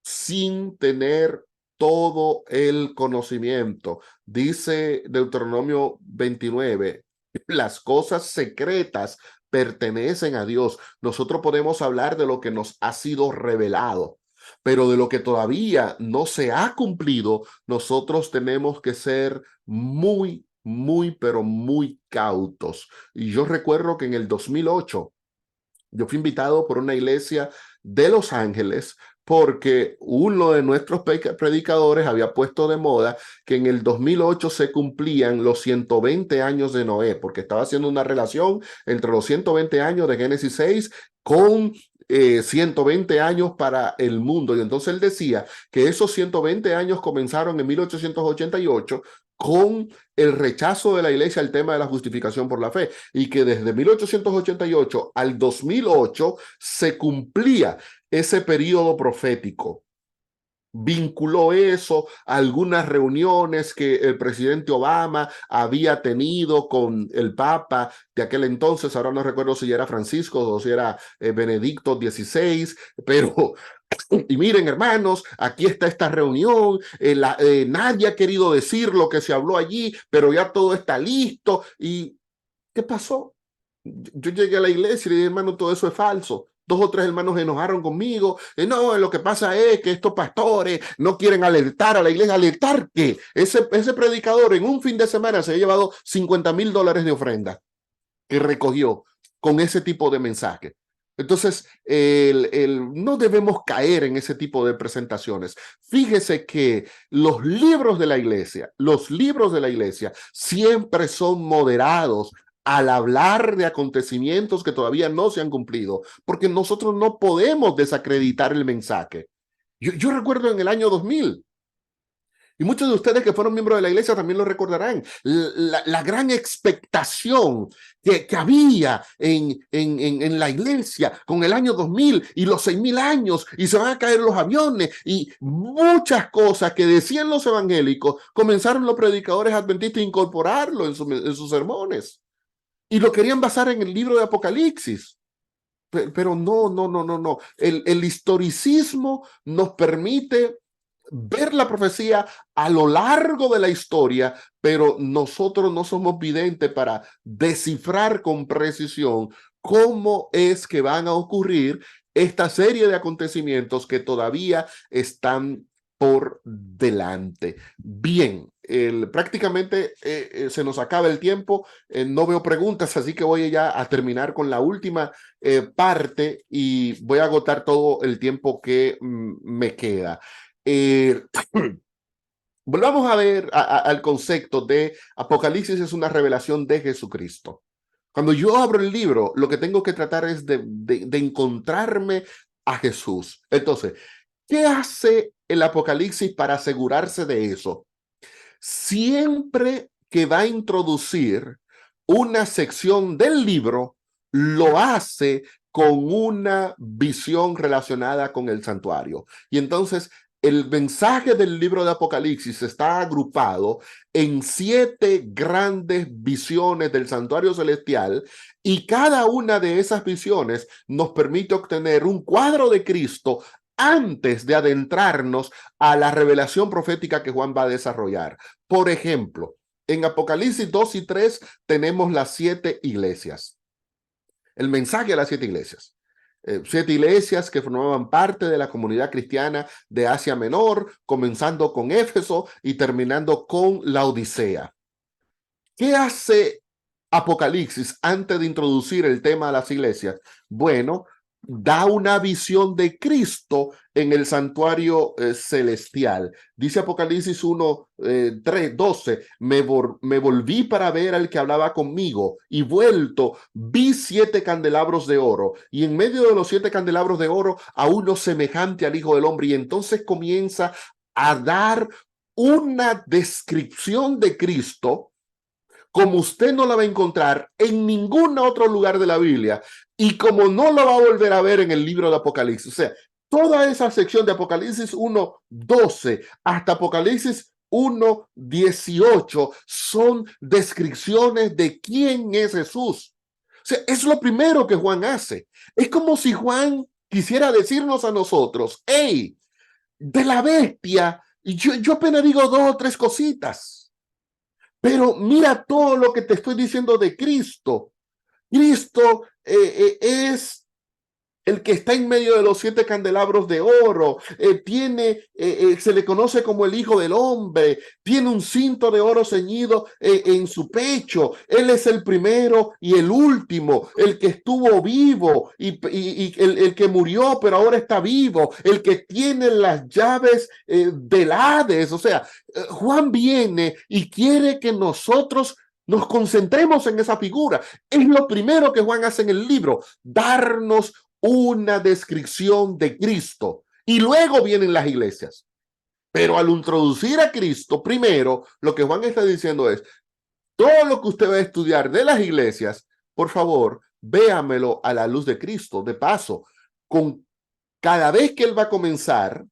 sin tener todo el conocimiento. Dice Deuteronomio 29, las cosas secretas pertenecen a Dios. Nosotros podemos hablar de lo que nos ha sido revelado, pero de lo que todavía no se ha cumplido, nosotros tenemos que ser pero muy cautos. Y yo recuerdo que en el 2008, yo fui invitado por una iglesia de Los Ángeles porque uno de nuestros predicadores había puesto de moda que en el 2008 se cumplían los 120 años de Noé, porque estaba haciendo una relación entre los 120 años de Génesis 6 con 120 años para el mundo. Y entonces él decía que esos 120 años comenzaron en 1888 con el rechazo de la iglesia al tema de la justificación por la fe, y que desde 1888 al 2008 se cumplía ese periodo profético. Vinculó eso a algunas reuniones que el presidente Obama había tenido con el Papa de aquel entonces. Ahora no recuerdo si era Francisco o si era Benedicto XVI, pero y miren, hermanos, aquí está esta reunión, nadie ha querido decir lo que se habló allí, pero ya todo está listo. ¿Y qué pasó? Yo llegué a la iglesia y le dije, hermano, todo eso es falso. Dos o tres hermanos se enojaron conmigo. No, lo que pasa es que estos pastores no quieren alertar a la iglesia. ¿Alertar qué? Ese predicador en un fin de semana se ha llevado $50,000 de ofrenda que recogió con ese tipo de mensaje. Entonces, no debemos caer en ese tipo de presentaciones. Fíjese que los libros de la iglesia siempre son moderados al hablar de acontecimientos que todavía no se han cumplido, porque nosotros no podemos desacreditar el mensaje. Yo recuerdo en el año 2000, y muchos de ustedes que fueron miembros de la iglesia también lo recordarán, la gran expectación que había en la iglesia con el año 2000 y los 6,000 años, y se van a caer los aviones, y muchas cosas que decían los evangélicos, comenzaron los predicadores adventistas a incorporarlo en sus sermones, y lo querían basar en el libro de Apocalipsis. Pero no. El historicismo nos permite ver la profecía a lo largo de la historia, pero nosotros no somos videntes para descifrar con precisión cómo es que van a ocurrir esta serie de acontecimientos que todavía están por delante. Bien, prácticamente se nos acaba el tiempo, no veo preguntas, así que voy ya a terminar con la última parte y voy a agotar todo el tiempo que me queda. Volvamos a ver al concepto de Apocalipsis es una revelación de Jesucristo. Cuando yo abro el libro, lo que tengo que tratar es de encontrarme a Jesús. Entonces, ¿qué hace el Apocalipsis para asegurarse de eso? Siempre que va a introducir una sección del libro, lo hace con una visión relacionada con el santuario. Y entonces el mensaje del libro de Apocalipsis está agrupado en 7 grandes visiones del santuario celestial, y cada una de esas visiones nos permite obtener un cuadro de Cristo antes de adentrarnos a la revelación profética que Juan va a desarrollar. Por ejemplo, en Apocalipsis 2 y 3 tenemos las 7 iglesias. El mensaje a las 7 iglesias. 7 iglesias que formaban parte de la comunidad cristiana de Asia Menor, comenzando con Éfeso y terminando con la Odisea. ¿Qué hace Apocalipsis antes de introducir el tema a las iglesias? Bueno, da una visión de Cristo en el santuario celestial. Dice Apocalipsis 1, 3, 12, me volví para ver al que hablaba conmigo, y vuelto vi 7 candelabros de oro, y en medio de los 7 candelabros de oro a uno semejante al Hijo del Hombre, y entonces comienza a dar una descripción de Cristo como usted no la va a encontrar en ningún otro lugar de la Biblia, y como no lo va a volver a ver en el libro de Apocalipsis. O sea, toda esa sección de Apocalipsis 1:12 hasta Apocalipsis 1:18 son descripciones de quién es Jesús. O sea, es lo primero que Juan hace. Es como si Juan quisiera decirnos a nosotros, hey, de la bestia, yo apenas digo 2 o 3 cositas. Pero mira todo lo que te estoy diciendo de Cristo. Cristo es el que está en medio de los 7 candelabros de oro, se le conoce como el Hijo del Hombre, tiene un cinto de oro ceñido en su pecho. Él es el primero y el último, el que estuvo vivo y el que murió pero ahora está vivo, el que tiene las llaves del Hades. O sea, Juan viene y quiere que nosotros nos concentremos en esa figura. Es lo primero que Juan hace en el libro, darnos una descripción de Cristo, y luego vienen las iglesias. Pero al introducir a Cristo, primero, lo que Juan está diciendo es, todo lo que usted va a estudiar de las iglesias, por favor, véamelo a la luz de Cristo. De paso, con cada vez que él va a comenzar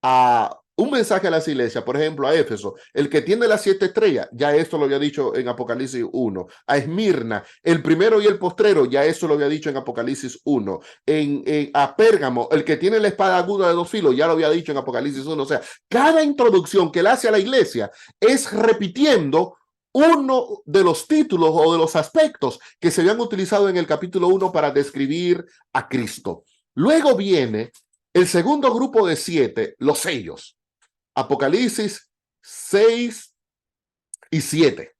a un mensaje a las iglesias, por ejemplo, a Éfeso, el que tiene las 7 estrellas, ya esto lo había dicho en Apocalipsis 1. A Esmirna, el primero y el postrero, ya eso lo había dicho en Apocalipsis 1. A Pérgamo, el que tiene la espada aguda de 2 filos, ya lo había dicho en Apocalipsis 1. O sea, cada introducción que él hace a la iglesia es repitiendo uno de los títulos o de los aspectos que se habían utilizado en el capítulo 1 para describir a Cristo. Luego viene el segundo grupo de 7, los sellos. Apocalipsis 6 y 7,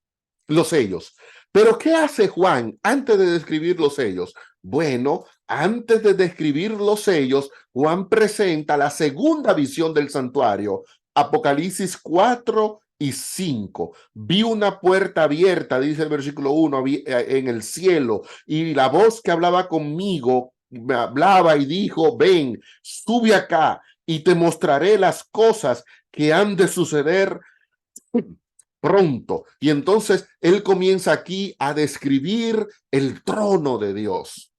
los sellos. Pero ¿qué hace Juan antes de describir los sellos? Bueno, antes de describir los sellos, Juan presenta la segunda visión del santuario, Apocalipsis 4 y 5. Vi una puerta abierta, dice el versículo 1, en el cielo, y la voz que hablaba conmigo me hablaba y dijo, ven, sube acá y te mostraré las cosas que han de suceder pronto. Y entonces él comienza aquí a describir el trono de Dios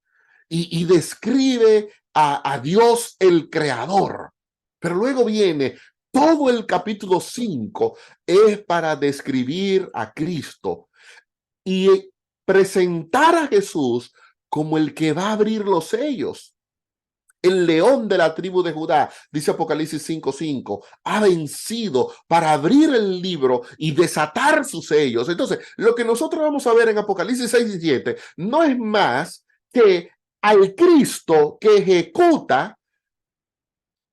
y describe a Dios el creador. Pero luego viene todo el capítulo 5 es para describir a Cristo y presentar a Jesús como el que va a abrir los sellos. El león de la tribu de Judá, dice Apocalipsis 5:5, ha vencido para abrir el libro y desatar sus sellos. Entonces, lo que nosotros vamos a ver en Apocalipsis 6 y 7 no es más que al Cristo que ejecuta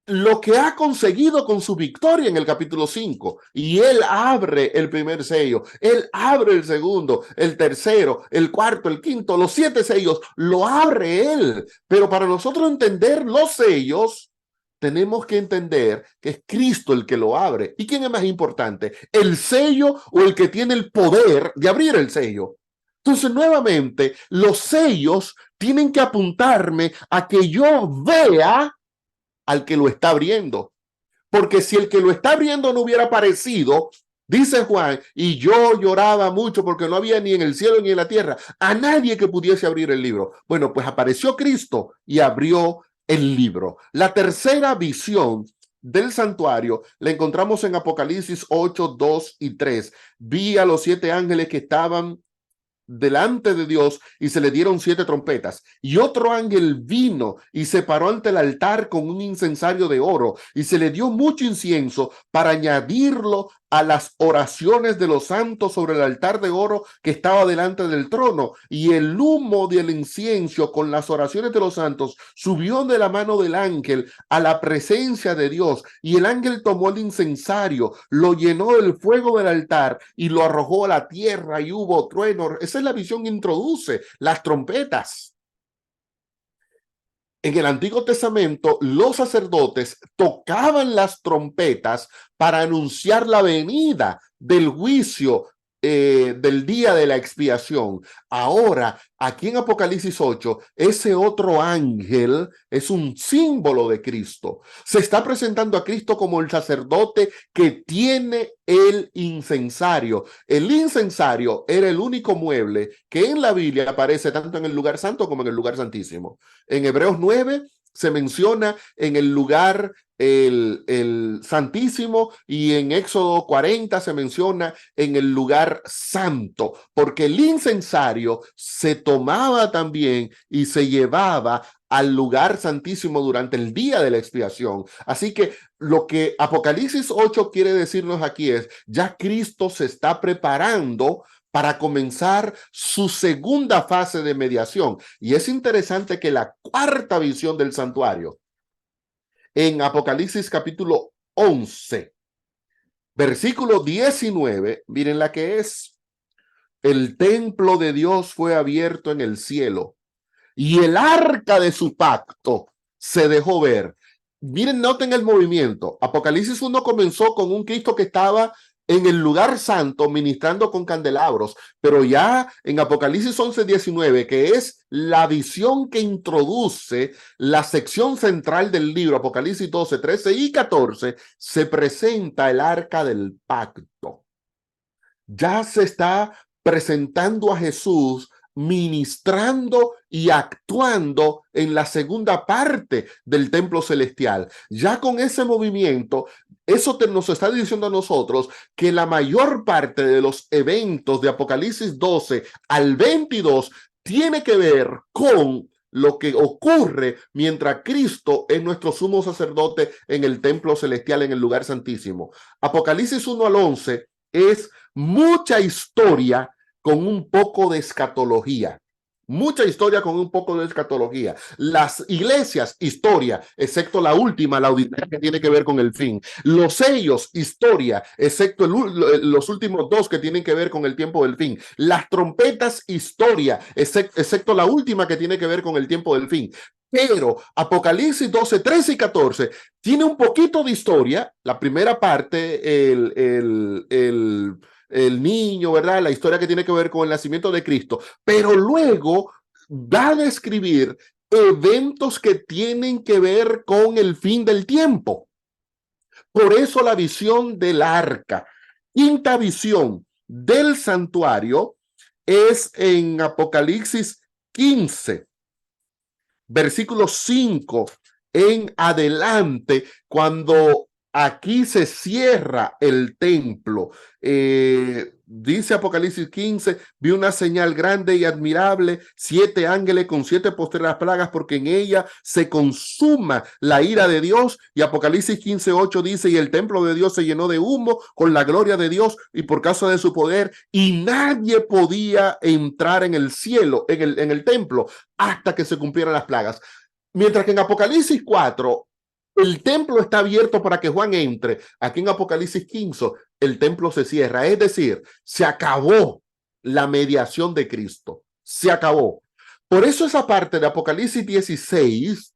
lo que ha conseguido con su victoria en el capítulo 5. Y él abre el primer sello, él abre el segundo, el tercero, el cuarto, el quinto, los 7 sellos, lo abre él. Pero para nosotros entender los sellos, tenemos que entender que es Cristo el que lo abre. ¿Y quién es más importante? ¿El sello o el que tiene el poder de abrir el sello? Entonces, nuevamente, los sellos tienen que apuntarme a que yo vea al que lo está abriendo. Porque si el que lo está abriendo no hubiera aparecido, dice Juan, y yo lloraba mucho porque no había ni en el cielo ni en la tierra a nadie que pudiese abrir el libro. Bueno, pues apareció Cristo y abrió el libro. La tercera visión del santuario la encontramos en Apocalipsis 8, 2 y 3. Vi a los 7 ángeles que estaban delante de Dios y se le dieron 7 trompetas. Y otro ángel vino y se paró ante el altar con un incensario de oro y se le dio mucho incienso para añadirlo a las oraciones de los santos sobre el altar de oro que estaba delante del trono. Y el humo del incienso con las oraciones de los santos subió de la mano del ángel a la presencia de Dios. Y el ángel tomó el incensario, lo llenó del fuego del altar y lo arrojó a la tierra y hubo trueno. Esa es la visión que introduce las trompetas. En el Antiguo Testamento, los sacerdotes tocaban las trompetas para anunciar la venida del juicio del día de la expiación. Ahora, aquí en Apocalipsis 8, ese otro ángel es un símbolo de Cristo. Se está presentando a Cristo como el sacerdote que tiene el incensario. El incensario era el único mueble que en la Biblia aparece tanto en el lugar santo como en el lugar santísimo. En Hebreos 9 se menciona en el lugar el santísimo y en Éxodo 40 se menciona en el lugar santo, porque el incensario se tomaba también y se llevaba al lugar santísimo durante el día de la expiación. Así que lo que Apocalipsis 8 quiere decirnos aquí es, ya Cristo se está preparando para comenzar su segunda fase de mediación. Y es interesante que la cuarta visión del santuario, en Apocalipsis capítulo 11, versículo 19, miren la que es: el templo de Dios fue abierto en el cielo y el arca de su pacto se dejó ver. Miren, noten el movimiento. Apocalipsis 1 comenzó con un Cristo que estaba en el lugar santo ministrando con candelabros, pero ya en Apocalipsis 11, 19, que es la visión que introduce la sección central del libro, Apocalipsis 12, 13 y 14, se presenta el arca del pacto. Ya se está presentando a Jesús ministrando y actuando en la segunda parte del templo celestial. Ya con ese movimiento, eso nos está diciendo a nosotros que la mayor parte de los eventos de Apocalipsis 12 al 22 tiene que ver con lo que ocurre mientras Cristo es nuestro sumo sacerdote en el templo celestial, en el lugar santísimo. Apocalipsis 1 al 11 es mucha historia con un poco de escatología. Mucha historia con un poco de escatología. Las iglesias, historia, excepto la última, la Odisea, que tiene que ver con el fin. Los sellos, historia, excepto los últimos 2 que tienen que ver con el tiempo del fin. Las trompetas, historia, excepto la última que tiene que ver con el tiempo del fin. Pero Apocalipsis 12, 13 y 14 tiene un poquito de historia. La primera parte, el niño, ¿verdad? La historia que tiene que ver con el nacimiento de Cristo, pero luego va a describir eventos que tienen que ver con el fin del tiempo. Por eso la visión del arca. Quinta visión del santuario es en Apocalipsis 15, versículo 5 en adelante, cuando aquí se cierra el templo. Dice Apocalipsis 15, vi una señal grande y admirable, 7 ángeles con 7 postreras plagas, porque en ella se consuma la ira de Dios. Y Apocalipsis 15, 8 dice, y el templo de Dios se llenó de humo con la gloria de Dios y por causa de su poder, y nadie podía entrar en el cielo, en el templo, hasta que se cumplieran las plagas. Mientras que en Apocalipsis 4, El templo está abierto para que Juan entre. Aquí en Apocalipsis 15, el templo se cierra. Es decir, se acabó la mediación de Cristo. Se acabó. Por eso esa parte de Apocalipsis 16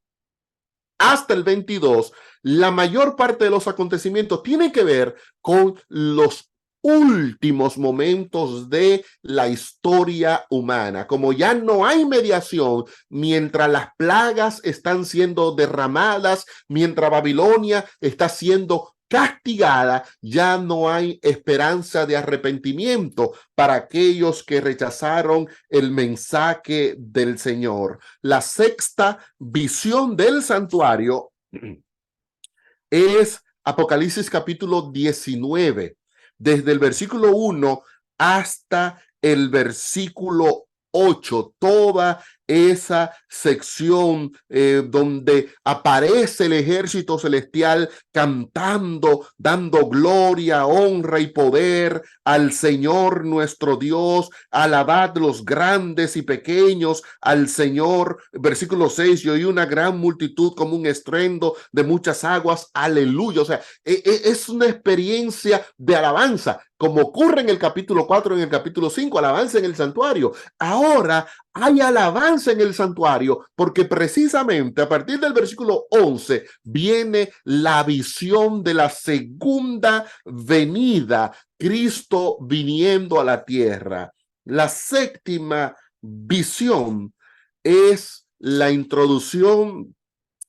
hasta el 22, la mayor parte de los acontecimientos tienen que ver con los últimos momentos de la historia humana. Como ya no hay mediación, mientras las plagas están siendo derramadas, mientras Babilonia está siendo castigada, ya no hay esperanza de arrepentimiento para aquellos que rechazaron el mensaje del Señor. La sexta visión del santuario es Apocalipsis capítulo 19, desde el versículo 1 hasta el versículo 8, toda esa sección donde aparece el ejército celestial cantando, dando gloria, honra y poder al Señor nuestro Dios, alabad los grandes y pequeños al Señor. Versículo 6, y oí una gran multitud como un estruendo de muchas aguas, aleluya. O sea, es una experiencia de alabanza, como ocurre en el capítulo 4, en el capítulo 5, alabanza en el santuario. Ahora hay alabanza en el santuario porque precisamente a partir del versículo 11 viene la visión de la segunda venida, Cristo viniendo a la tierra. La séptima visión es la introducción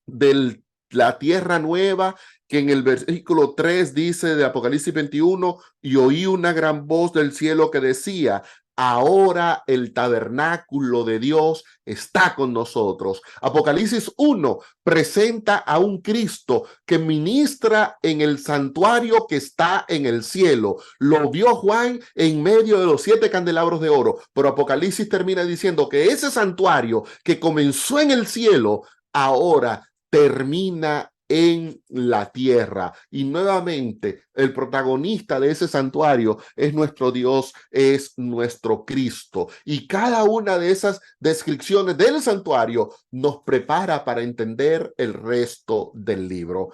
de la tierra nueva, que en el versículo 3 dice de Apocalipsis 21, y oí una gran voz del cielo que decía, ahora el tabernáculo de Dios está con nosotros. Apocalipsis 1 presenta a un Cristo que ministra en el santuario que está en el cielo. Lo vio Juan en medio de los 7 candelabros de oro, pero Apocalipsis termina diciendo que ese santuario que comenzó en el cielo ahora termina en la tierra. Y nuevamente el protagonista de ese santuario es nuestro Dios, es nuestro Cristo. Y cada una de esas descripciones del santuario nos prepara para entender el resto del libro.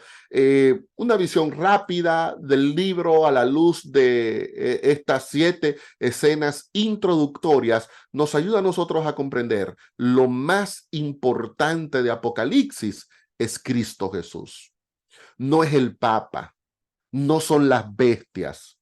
Una visión rápida del libro a la luz de estas 7 escenas introductorias nos ayuda a nosotros a comprender lo más importante de Apocalipsis es Cristo Jesús. No es el Papa, no son las bestias,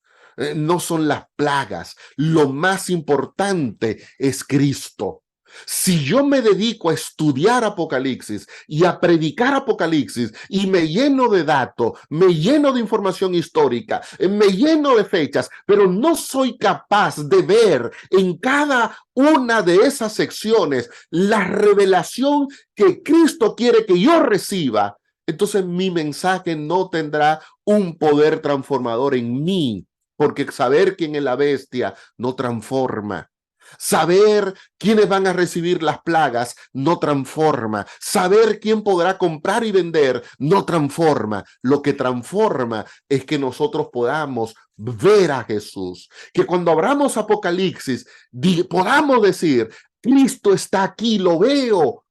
no son las plagas. Lo más importante es Cristo. Si yo me dedico a estudiar Apocalipsis y a predicar Apocalipsis y me lleno de datos, me lleno de información histórica, me lleno de fechas, pero no soy capaz de ver en cada una de esas secciones la revelación que Cristo quiere que yo reciba, entonces mi mensaje no tendrá un poder transformador en mí, porque saber quién es la bestia no transforma. Saber quiénes van a recibir las plagas no transforma. Saber quién podrá comprar y vender no transforma. Lo que transforma es que nosotros podamos ver a Jesús. Que cuando abramos Apocalipsis podamos decir, Cristo está aquí, lo veo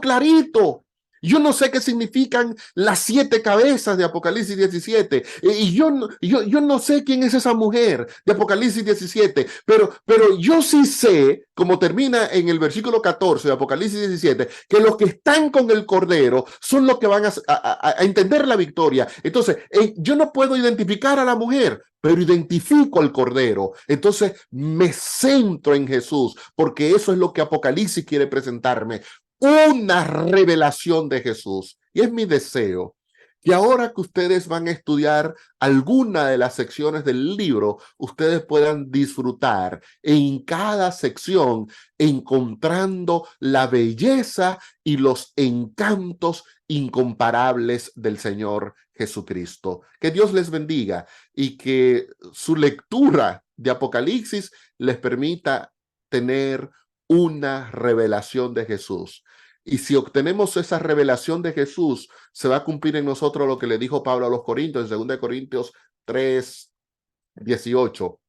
clarito. Yo no sé qué significan las 7 cabezas de Apocalipsis 17. Y yo no sé quién es esa mujer de Apocalipsis 17. Pero yo sí sé, como termina en el versículo 14 de Apocalipsis 17, que los que están con el Cordero son los que van a entender la victoria. Entonces, yo no puedo identificar a la mujer, pero identifico al Cordero. Entonces, me centro en Jesús, porque eso es lo que Apocalipsis quiere presentarme. Una revelación de Jesús. Y es mi deseo que ahora que ustedes van a estudiar alguna de las secciones del libro, ustedes puedan disfrutar en cada sección encontrando la belleza y los encantos incomparables del Señor Jesucristo. Que Dios les bendiga y que su lectura de Apocalipsis les permita tener una revelación de Jesús. Y si obtenemos esa revelación de Jesús, se va a cumplir en nosotros lo que le dijo Pablo a los Corintios en 2 Corintios 3:18.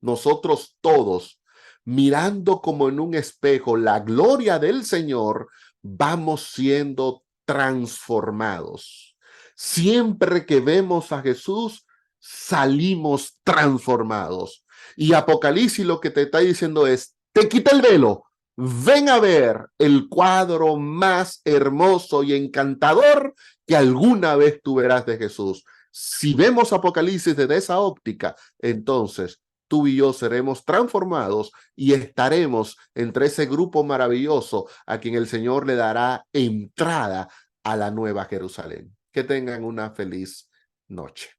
Nosotros todos, mirando como en un espejo la gloria del Señor, vamos siendo transformados. Siempre que vemos a Jesús, salimos transformados. Y Apocalipsis lo que te está diciendo es, te quita el velo, ven a ver el cuadro más hermoso y encantador que alguna vez tú verás de Jesús. Si vemos Apocalipsis desde esa óptica, entonces tú y yo seremos transformados y estaremos entre ese grupo maravilloso a quien el Señor le dará entrada a la nueva Jerusalén. Que tengan una feliz noche.